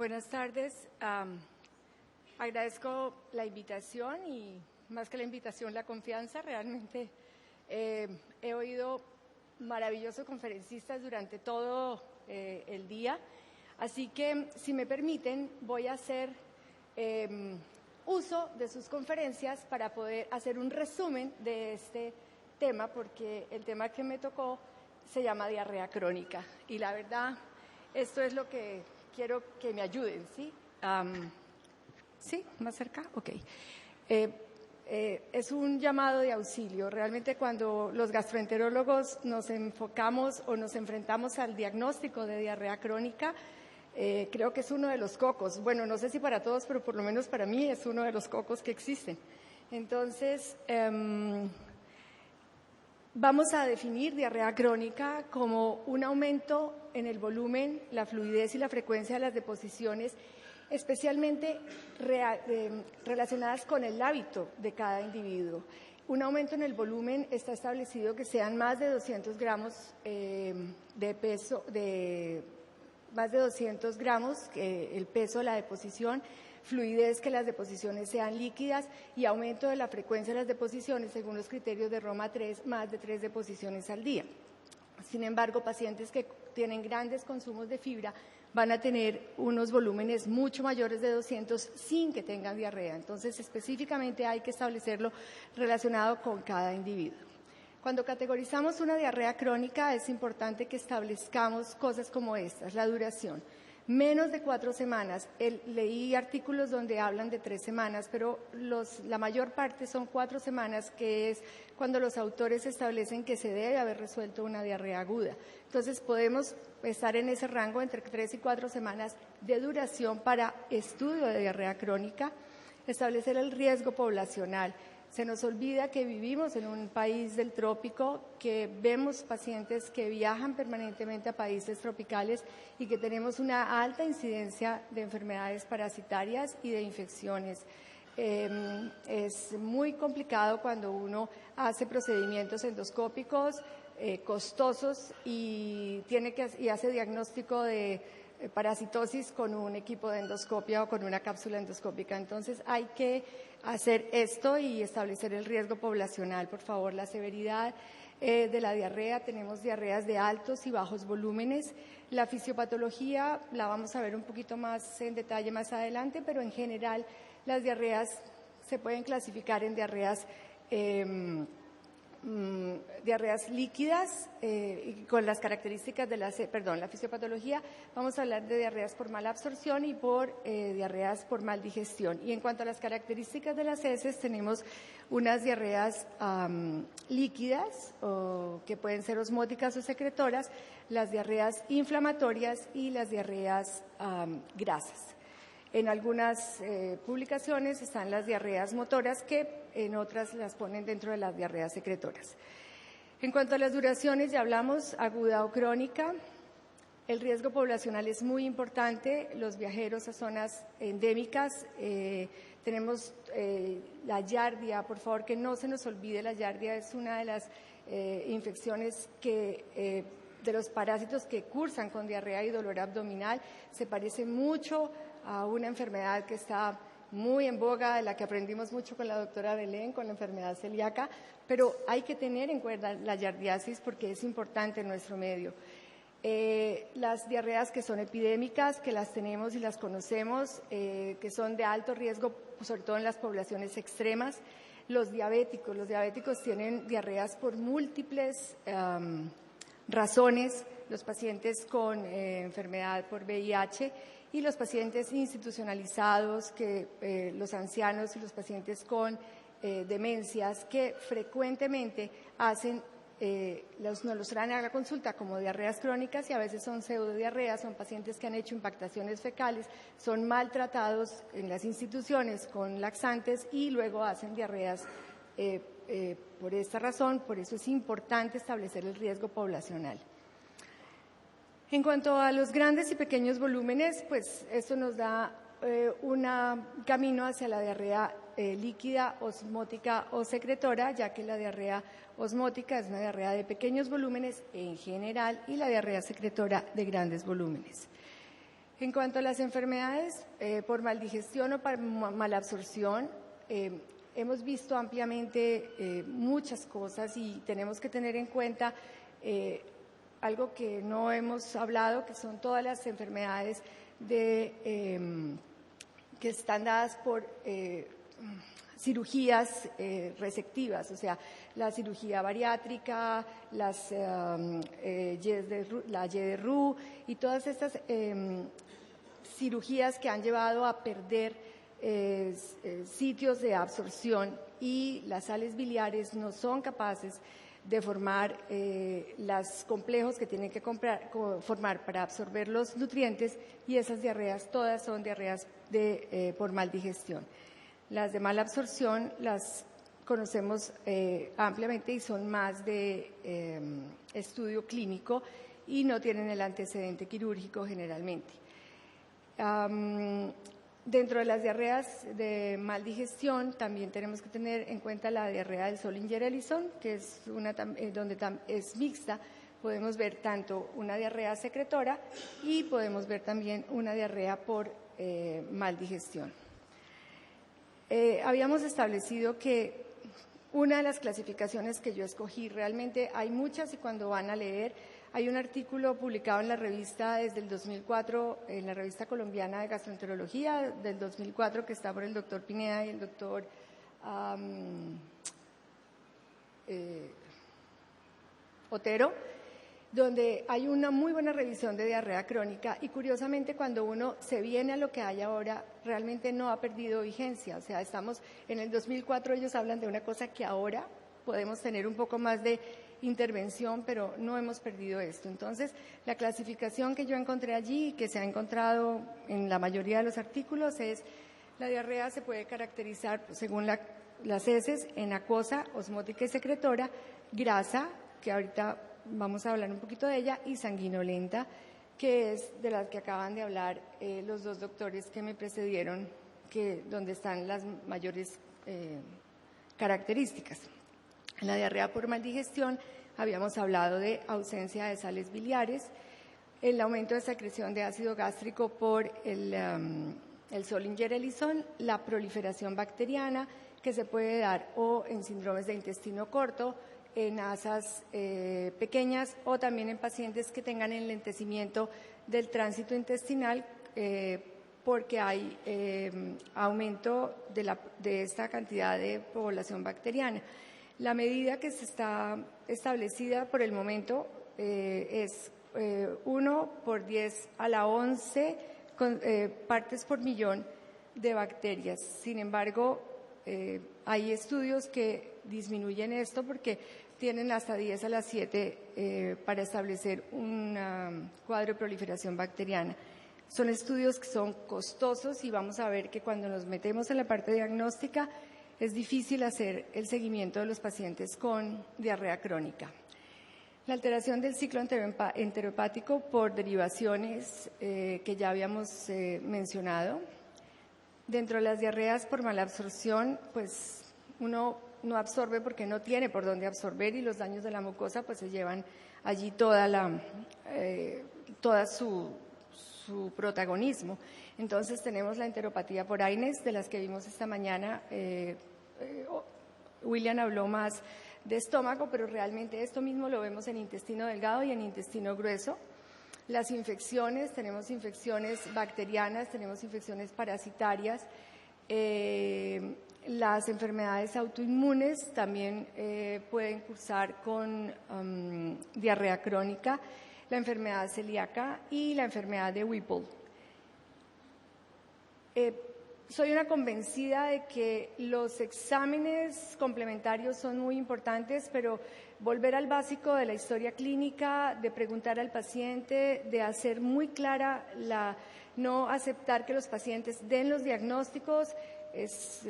Buenas tardes. Agradezco la invitación y más que la invitación, la confianza. Realmente he oído maravillosos conferencistas durante todo el día. Así que, si me permiten, voy a hacer uso de sus conferencias para poder hacer un resumen de este tema, porque el tema que me tocó se llama diarrea crónica. Y la verdad, esto es lo que quiero que me ayuden, ¿sí? ¿Sí? ¿Más cerca? Ok. Es un llamado de auxilio. Realmente cuando los gastroenterólogos nos enfocamos o nos enfrentamos al diagnóstico de diarrea crónica, creo que es uno de los cocos. Bueno, no sé si para todos, pero por lo menos para mí es uno de los cocos que existen. Entonces, vamos a definir diarrea crónica como un aumento en el volumen, la fluidez y la frecuencia de las deposiciones, especialmente relacionadas con el hábito de cada individuo. Un aumento en el volumen está establecido que sean más de 200 gramos de peso, más de 200 gramos, el peso de la deposición, fluidez, que las deposiciones sean líquidas, y aumento de la frecuencia de las deposiciones según los criterios de Roma 3, más de 3 deposiciones al día. Sin embargo, pacientes que tienen grandes consumos de fibra van a tener unos volúmenes mucho mayores de 200 sin que tengan diarrea. Entonces, específicamente hay que establecerlo relacionado con cada individuo. Cuando categorizamos una diarrea crónica, es importante que establezcamos cosas como estas: la duración. Menos de 4 semanas. Leí artículos donde hablan de 3 semanas, pero la mayor parte son 4 semanas, que es cuando los autores establecen que se debe haber resuelto una diarrea aguda. Entonces, podemos estar en ese rango entre 3 y 4 semanas de duración para estudio de diarrea crónica. Establecer el riesgo poblacional. Se nos olvida que vivimos en un país del trópico, que vemos pacientes que viajan permanentemente a países tropicales y que tenemos una alta incidencia de enfermedades parasitarias y de infecciones. Es muy complicado cuando uno hace procedimientos endoscópicos costosos y hace diagnóstico de parasitosis con un equipo de endoscopia o con una cápsula endoscópica. Entonces, hay que hacer esto y establecer el riesgo poblacional. Por favor, la severidad de la diarrea. Tenemos diarreas de altos y bajos volúmenes. La fisiopatología la vamos a ver un poquito más en detalle más adelante, pero en general las diarreas se pueden clasificar en diarreas líquidas con las características de la fisiopatología. Vamos a hablar de diarreas por mala absorción y por diarreas por mal digestión. Y en cuanto a las características de las heces, tenemos unas diarreas líquidas, que pueden ser osmóticas o secretoras, las diarreas inflamatorias y las diarreas grasas. En algunas publicaciones están las diarreas motoras, que en otras las ponen dentro de las diarreas secretoras. En cuanto a las duraciones, ya hablamos, aguda o crónica. El riesgo poblacional es muy importante. Los viajeros a zonas endémicas, tenemos la Giardia. Por favor, que no se nos olvide, la Giardia es una de las infecciones de los parásitos que cursan con diarrea y dolor abdominal. Se parece mucho a una enfermedad que está muy en boga, de la que aprendimos mucho con la doctora Belén, con la enfermedad celíaca, pero hay que tener en cuenta la giardiasis porque es importante en nuestro medio. Las diarreas que son epidémicas, que las tenemos y las conocemos, que son de alto riesgo, sobre todo en las poblaciones extremas. Los diabéticos tienen diarreas por múltiples razones, los pacientes con enfermedad por VIH y los pacientes institucionalizados, los ancianos y los pacientes con demencias, que frecuentemente nos los traen a la consulta como diarreas crónicas y a veces son pseudodiarreas, son pacientes que han hecho impactaciones fecales, son maltratados en las instituciones con laxantes y luego hacen diarreas por esta razón. Por eso es importante establecer el riesgo poblacional. En cuanto a los grandes y pequeños volúmenes, pues esto nos da un camino hacia la diarrea líquida, osmótica o secretora, ya que la diarrea osmótica es una diarrea de pequeños volúmenes en general y la diarrea secretora de grandes volúmenes. En cuanto a las enfermedades por maldigestión o por malabsorción, hemos visto ampliamente muchas cosas y tenemos que tener en cuenta algo que no hemos hablado, que son todas las enfermedades que están dadas por cirugías resectivas, o sea, la cirugía bariátrica, la Y de Roux y todas estas cirugías que han llevado a perder sitios de absorción, y las sales biliares no son capaces de formar los complejos que tienen que formar para absorber los nutrientes, y esas diarreas todas son diarreas por maldigestión. Las de mala absorción las conocemos ampliamente y son más de estudio clínico y no tienen el antecedente quirúrgico generalmente. Dentro de las diarreas de mal digestión también tenemos que tener en cuenta la diarrea del Zollinger-Ellison, que es donde es mixta. Podemos ver tanto una diarrea secretora y podemos ver también una diarrea por mal digestión. Habíamos establecido que una de las clasificaciones que yo escogí, realmente hay muchas, y cuando van a leer, hay un artículo publicado en la revista desde el 2004, en la revista colombiana de gastroenterología del 2004, que está por el doctor Pineda y el doctor Otero, donde hay una muy buena revisión de diarrea crónica, y curiosamente cuando uno se viene a lo que hay ahora, realmente no ha perdido vigencia. O sea, estamos en el 2004, ellos hablan de una cosa que ahora podemos tener un poco más de intervención, pero no hemos perdido esto. Entonces, la clasificación que yo encontré allí, que se ha encontrado en la mayoría de los artículos, es: la diarrea se puede caracterizar, según las heces, en acuosa, osmótica y secretora, grasa, que ahorita vamos a hablar un poquito de ella, y sanguinolenta, que es de las que acaban de hablar los dos doctores que me precedieron, donde están las mayores características. En la diarrea por maldigestión habíamos hablado de ausencia de sales biliares, el aumento de secreción de ácido gástrico por el Zollinger-Ellison, la proliferación bacteriana, que se puede dar o en síndromes de intestino corto, en asas pequeñas, o también en pacientes que tengan enlentecimiento del tránsito intestinal, porque hay aumento de esta cantidad de población bacteriana. La medida que se está establecida por el momento es 1 por 10 a la 11 partes por millón de bacterias. Sin embargo, hay estudios que disminuyen esto porque tienen hasta 10 a la 7 para establecer un cuadro de proliferación bacteriana. Son estudios que son costosos, y vamos a ver que cuando nos metemos en la parte diagnóstica es difícil hacer el seguimiento de los pacientes con diarrea crónica. La alteración del ciclo enterohepático por derivaciones que ya habíamos mencionado. Dentro de las diarreas por malabsorción, pues uno no absorbe porque no tiene por dónde absorber, y los daños de la mucosa pues se llevan allí toda su protagonismo. Entonces tenemos la enteropatía por Aynes, de las que vimos esta mañana. William habló más de estómago, pero realmente esto mismo lo vemos en intestino delgado y en intestino grueso. Las infecciones, tenemos infecciones bacterianas, tenemos infecciones parasitarias. Las enfermedades autoinmunes también pueden cursar con diarrea crónica, la enfermedad celíaca y la enfermedad de Whipple. Soy una convencida de que los exámenes complementarios son muy importantes, pero volver al básico de la historia clínica, de preguntar al paciente, de hacer muy clara no aceptar que los pacientes den los diagnósticos, es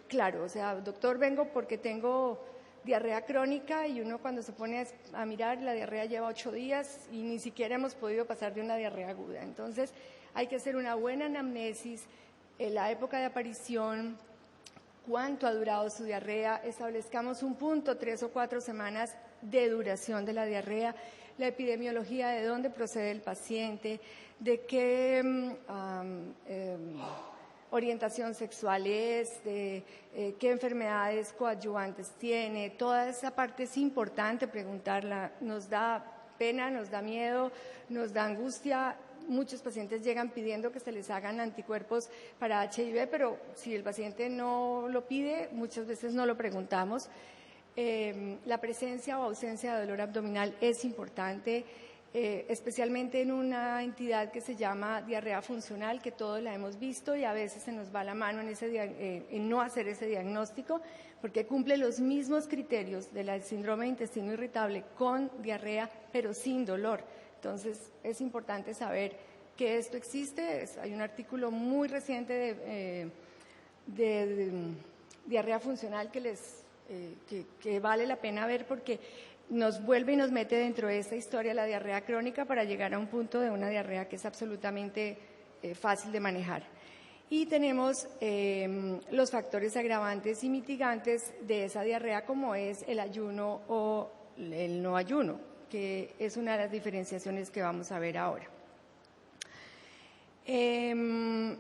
claro. O sea, doctor, vengo porque tengo diarrea crónica, y uno cuando se pone a mirar, la diarrea lleva 8 días y ni siquiera hemos podido pasar de una diarrea aguda. Entonces, hay que hacer una buena anamnesis, la época de aparición, cuánto ha durado su diarrea, establezcamos un punto, 3 o 4 semanas de duración de la diarrea. la epidemiología de dónde procede el paciente, de qué orientación sexual es, de qué enfermedades coadyuvantes tiene. Toda esa parte es importante preguntarla. Nos da pena, nos da miedo, nos da angustia. Muchos pacientes llegan pidiendo que se les hagan anticuerpos para HIV, pero si el paciente no lo pide, muchas veces no lo preguntamos. La presencia o ausencia de dolor abdominal es importante, especialmente en una entidad que se llama diarrea funcional, que todos la hemos visto y a veces se nos va la mano en no hacer ese diagnóstico, porque cumple los mismos criterios del síndrome de intestino irritable con diarrea, pero sin dolor. Entonces, es importante saber que esto existe. Hay un artículo muy reciente de diarrea funcional que vale la pena ver porque nos vuelve y nos mete dentro de esta historia la diarrea crónica para llegar a un punto de una diarrea que es absolutamente fácil de manejar. Y tenemos los factores agravantes y mitigantes de esa diarrea, como es el ayuno o el no ayuno, que es una de las diferenciaciones que vamos a ver ahora. En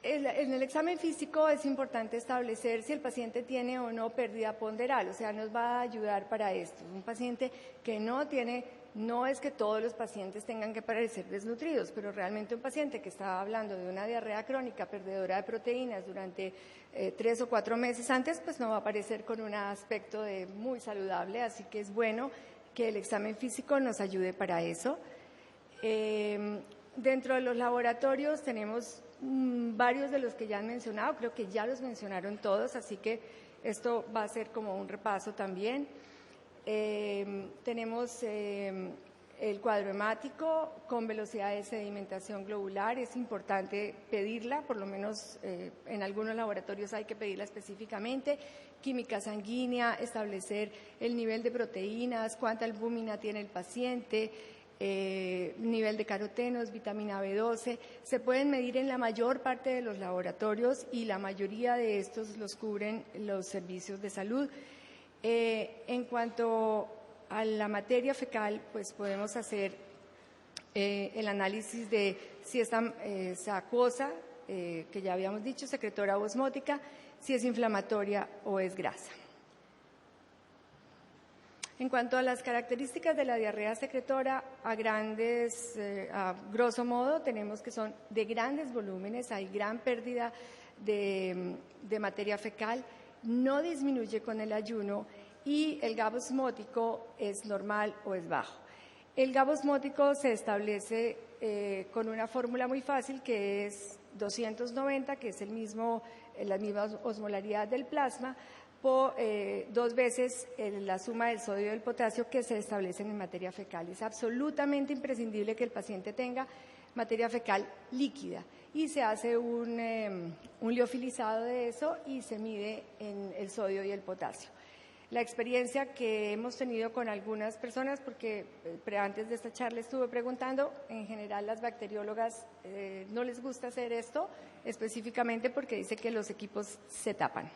el examen físico es importante establecer si el paciente tiene o no pérdida ponderal, o sea, nos va a ayudar para esto. Un paciente que no tiene, no es que todos los pacientes tengan que parecer desnutridos, pero realmente un paciente que está hablando de una diarrea crónica perdedora de proteínas durante 3 o 4 meses antes, pues no va a aparecer con un aspecto de muy saludable, así que es bueno que el examen físico nos ayude para eso. Dentro de los laboratorios tenemos varios de los que ya han mencionado, creo que ya los mencionaron todos, así que esto va a ser como un repaso también. Tenemos el cuadro hemático con velocidad de sedimentación globular, es importante pedirla, por lo menos en algunos laboratorios hay que pedirla específicamente. Química sanguínea, establecer el nivel de proteínas, cuánta albúmina tiene el paciente, nivel de carotenos, vitamina B12, se pueden medir en la mayor parte de los laboratorios y la mayoría de estos los cubren los servicios de salud. En cuanto a la materia fecal, pues podemos hacer el análisis de si es acuosa, que ya habíamos dicho, secretora o osmótica, si es inflamatoria o es grasa. En cuanto a las características de la diarrea secretora, a grosso modo, tenemos que son de grandes volúmenes, hay gran pérdida de materia fecal, no disminuye con el ayuno y el GABA osmótico es normal o es bajo. El GABA osmótico se establece con una fórmula muy fácil que es 290, que es la misma osmolaridad del plasma, por 2 veces la suma del sodio y del potasio que se establecen en materia fecal. Es absolutamente imprescindible que el paciente tenga materia fecal líquida y se hace un liofilizado de eso y se mide en el sodio y el potasio. La experiencia que hemos tenido con algunas personas, porque antes de esta charla estuve preguntando, en general las bacteriólogas no les gusta hacer esto, específicamente porque dice que los equipos se tapan.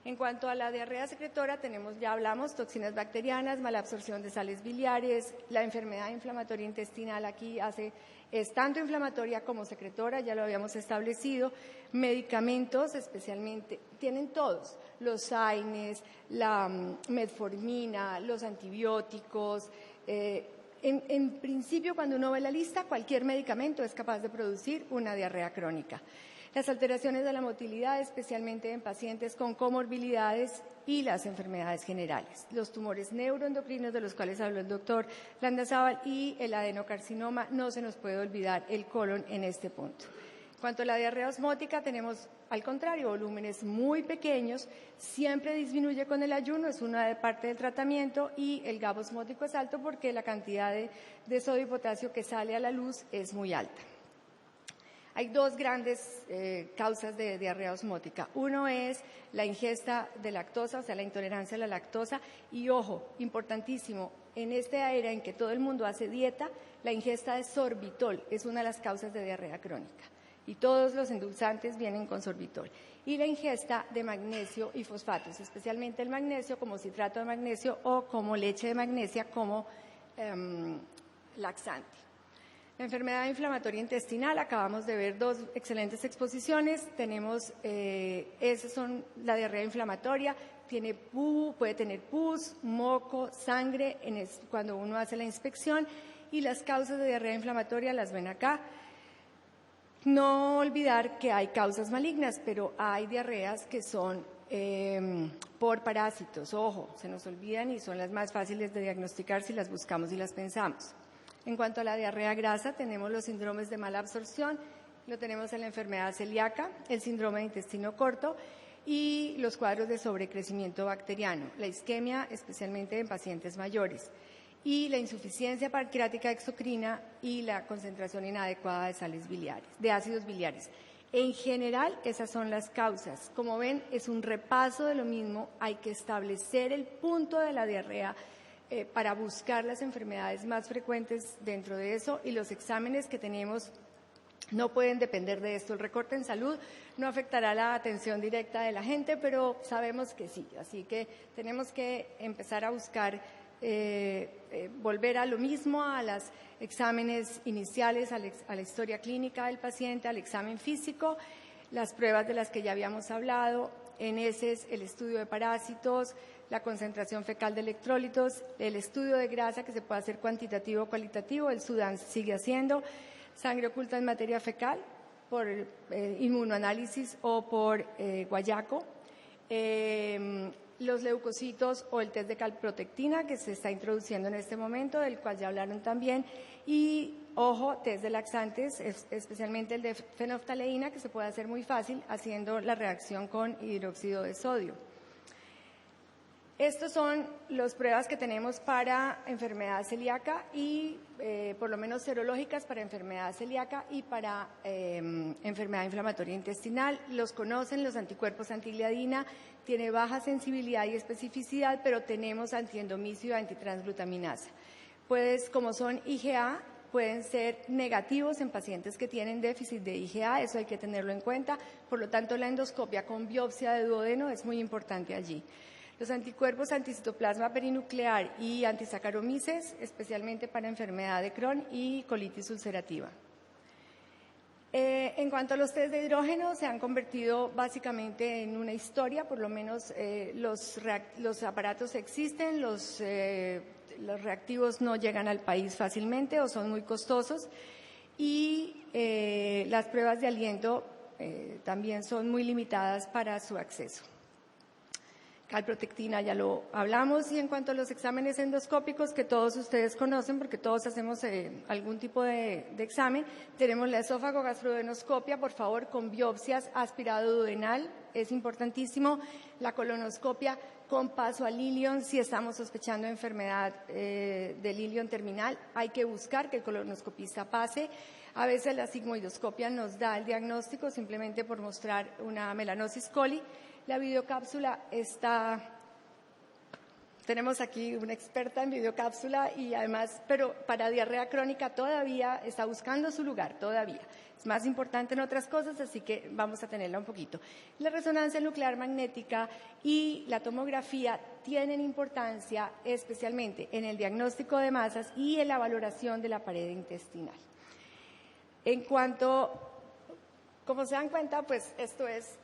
En cuanto a la diarrea secretora, ya hablamos, toxinas bacterianas, mala absorción de sales biliares, la enfermedad inflamatoria intestinal aquí es tanto inflamatoria como secretora, ya lo habíamos establecido, medicamentos especialmente, tienen todos, los AINES, la metformina, los antibióticos, en principio cuando uno ve la lista, cualquier medicamento es capaz de producir una diarrea crónica. Las alteraciones de la motilidad, especialmente en pacientes con comorbilidades y las enfermedades generales. Los tumores neuroendocrinos, de los cuales habló el doctor Landazábal, y el adenocarcinoma, no se nos puede olvidar el colon en este punto. En cuanto a la diarrea osmótica, tenemos, al contrario, volúmenes muy pequeños, siempre disminuye con el ayuno, es una parte del tratamiento, y el GABA osmótico es alto porque la cantidad de sodio y potasio que sale a la luz es muy alta. Hay 2 grandes causas de diarrea osmótica. Uno es la ingesta de lactosa, o sea, la intolerancia a la lactosa. Y ojo, importantísimo, en esta era en que todo el mundo hace dieta, la ingesta de sorbitol es una de las causas de diarrea crónica. y todos los endulzantes vienen con sorbitol. Y la ingesta de magnesio y fosfatos, especialmente el magnesio como citrato de magnesio o como leche de magnesia como laxante. La enfermedad inflamatoria intestinal, acabamos de ver dos excelentes exposiciones. Tenemos, esas son la diarrea inflamatoria, puede tener pus, moco, sangre cuando uno hace la inspección, y las causas de diarrea inflamatoria las ven acá. No olvidar que hay causas malignas, pero hay diarreas que son por parásitos. Ojo, se nos olvidan y son las más fáciles de diagnosticar si las buscamos y las pensamos. En cuanto a la diarrea grasa, tenemos los síndromes de mala absorción, lo tenemos en la enfermedad celíaca, el síndrome de intestino corto y los cuadros de sobrecrecimiento bacteriano, la isquemia, especialmente en pacientes mayores, y la insuficiencia pancreática exocrina y la concentración inadecuada de sales biliares, de ácidos biliares. En general, esas son las causas. Como ven, es un repaso de lo mismo. Hay que establecer el punto de la diarrea para buscar las enfermedades más frecuentes dentro de eso, y los exámenes que tenemos no pueden depender de esto. El recorte en salud no afectará la atención directa de la gente, pero sabemos que sí. Así que tenemos que empezar a buscar volver a lo mismo, a los exámenes iniciales, a la historia clínica del paciente, al examen físico, las pruebas de las que ya habíamos hablado, en heces, el estudio de parásitos, la concentración fecal de electrolitos, el estudio de grasa que se puede hacer cuantitativo o cualitativo, el Sudán sigue haciendo, sangre oculta en materia fecal por inmunoanálisis o por guayaco, los leucocitos o el test de calprotectina que se está introduciendo en este momento, del cual ya hablaron también, y ojo, test de laxantes, especialmente el de fenoftaleína, que se puede hacer muy fácil haciendo la reacción con hidróxido de sodio. Estas son las pruebas que tenemos para enfermedad celíaca y por lo menos serológicas para enfermedad celíaca y para enfermedad inflamatoria intestinal. Los conocen, los anticuerpos antigliadina, tiene baja sensibilidad y especificidad, pero tenemos antiendomicio y antitransglutaminasa. Pues como son IgA, pueden ser negativos en pacientes que tienen déficit de IgA, eso hay que tenerlo en cuenta. Por lo tanto, la endoscopia con biopsia de duodeno es muy importante allí. Los anticuerpos anticitoplasma perinuclear y antisaccharomyces, especialmente para enfermedad de Crohn y colitis ulcerativa. En cuanto a los test de hidrógeno, se han convertido básicamente en una historia, por lo menos los aparatos existen, los reactivos no llegan al país fácilmente o son muy costosos, y las pruebas de aliento también son muy limitadas para su acceso. Calprotectina ya lo hablamos, y en cuanto a los exámenes endoscópicos que todos ustedes conocen porque todos hacemos algún tipo de examen, tenemos la esófago gastroduodenoscopia, por favor, con biopsias aspirado duodenal, es importantísimo, la colonoscopia con paso al ilion, si estamos sospechando enfermedad del ilion terminal, hay que buscar que el colonoscopista pase. A veces la sigmoidoscopia nos da el diagnóstico simplemente por mostrar una melanosis coli. La videocápsula tenemos aquí una experta en videocápsula y además, pero para diarrea crónica todavía está buscando su lugar, todavía. Es más importante en otras cosas, así que vamos a tenerla un poquito. La resonancia nuclear magnética y la tomografía tienen importancia especialmente en el diagnóstico de masas y en la valoración de la pared intestinal. En cuanto... Como se dan cuenta, pues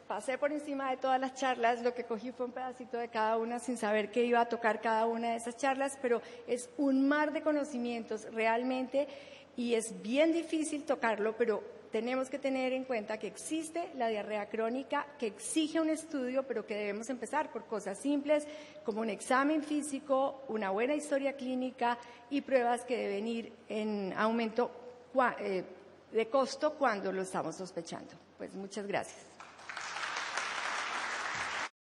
pasé por encima de todas las charlas, lo que cogí fue un pedacito de cada una sin saber qué iba a tocar cada una de esas charlas, pero es un mar de conocimientos realmente y es bien difícil tocarlo, pero tenemos que tener en cuenta que existe la diarrea crónica, que exige un estudio, pero que debemos empezar por cosas simples como un examen físico, una buena historia clínica y pruebas que deben ir en aumento de costo cuando lo estamos sospechando. Pues muchas gracias.